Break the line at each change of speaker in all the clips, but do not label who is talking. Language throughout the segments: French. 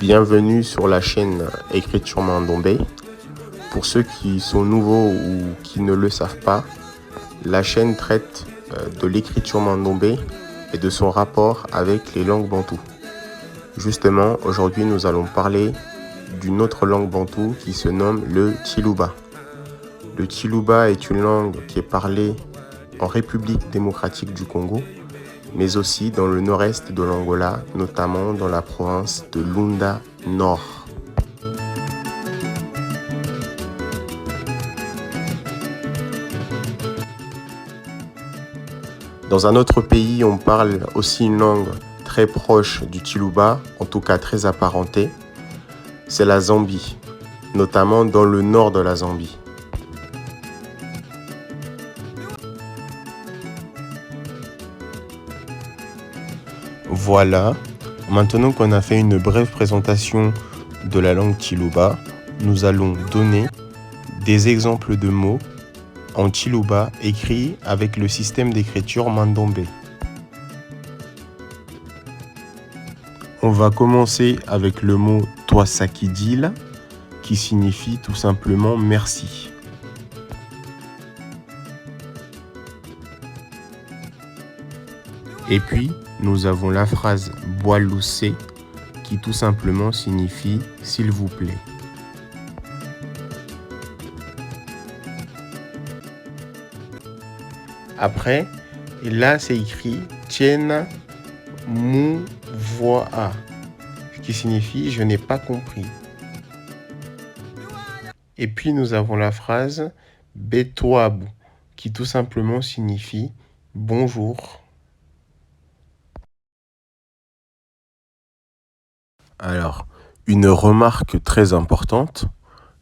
Bienvenue sur la chaîne Écriture Mandombé. Pour ceux qui sont nouveaux ou qui ne le savent pas, la chaîne traite de l'écriture mandombé et de son rapport avec les langues bantoues. Justement, aujourd'hui, nous allons parler d'une autre langue bantoue qui se nomme le Tshiluba. Le Tshiluba est une langue qui est parlée en République démocratique du Congo, mais aussi dans le nord-est de l'Angola, notamment dans la province de Lunda Nord. Dans un autre pays, on parle aussi une langue très proche du Tshiluba, en tout cas très apparentée, c'est la Zambie, notamment dans le nord de la Zambie. Voilà, maintenant qu'on a fait une brève présentation de la langue Tshiluba, nous allons donner des exemples de mots en Tshiluba écrits avec le système d'écriture Mandombé. On va commencer avec le mot Twasakidil qui signifie tout simplement merci. Et puis, nous avons la phrase Boaloussé qui tout simplement signifie s'il vous plaît. Après, là c'est écrit Tiena Mou Voa, ce qui signifie je n'ai pas compris. Et puis nous avons la phrase Betoabu qui tout simplement signifie bonjour. Alors, une remarque très importante,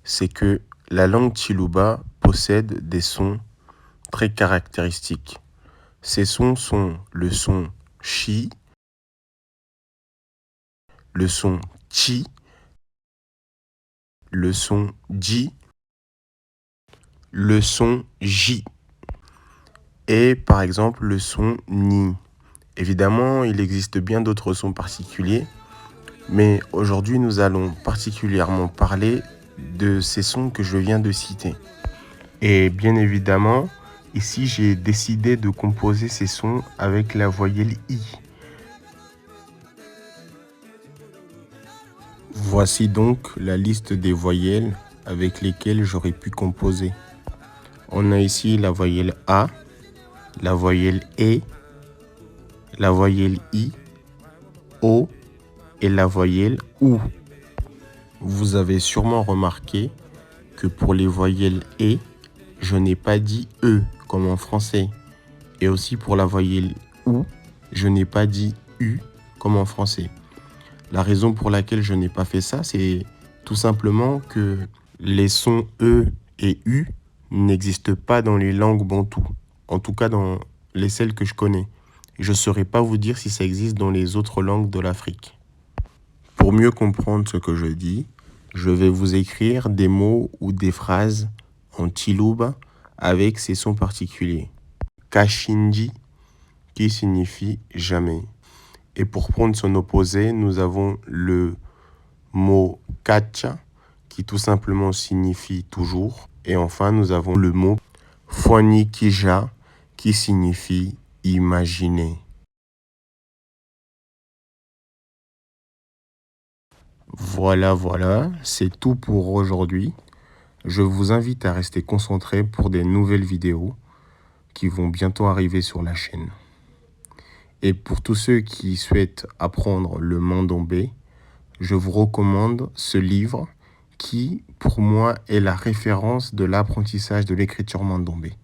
c'est que la langue Tshiluba possède des sons très caractéristiques. Ces sons sont le son chi, le son chi, le son ji, le son ji et par exemple le son ni. Évidemment, il existe bien d'autres sons particuliers, mais aujourd'hui nous allons particulièrement parler de ces sons que je viens de citer. Et bien évidemment, ici, j'ai décidé de composer ces sons avec la voyelle I. Voici donc la liste des voyelles avec lesquelles j'aurais pu composer. On a ici la voyelle A, la voyelle E, la voyelle I, O et la voyelle OU. Vous avez sûrement remarqué que pour les voyelles E, je n'ai pas dit E comme en français. Et aussi pour la voyelle OU, je n'ai pas dit U comme en français. La raison pour laquelle je n'ai pas fait ça, c'est tout simplement que les sons E et U n'existent pas dans les langues bantoues. En tout cas dans celles que je connais. Je ne saurais pas vous dire si ça existe dans les autres langues de l'Afrique. Pour mieux comprendre ce que je dis, je vais vous écrire des mots ou des phrases en Tshiluba avec ces sons particuliers. Kashindi qui signifie jamais. Et pour prendre son opposé, nous avons le mot kacha qui tout simplement signifie toujours. Et enfin, nous avons le mot fuanikija qui signifie imaginer. Voilà, c'est tout pour aujourd'hui. Je vous invite à rester concentré pour des nouvelles vidéos qui vont bientôt arriver sur la chaîne. Et pour tous ceux qui souhaitent apprendre le mandombé, je vous recommande ce livre qui, pour moi, est la référence de l'apprentissage de l'écriture mandombé.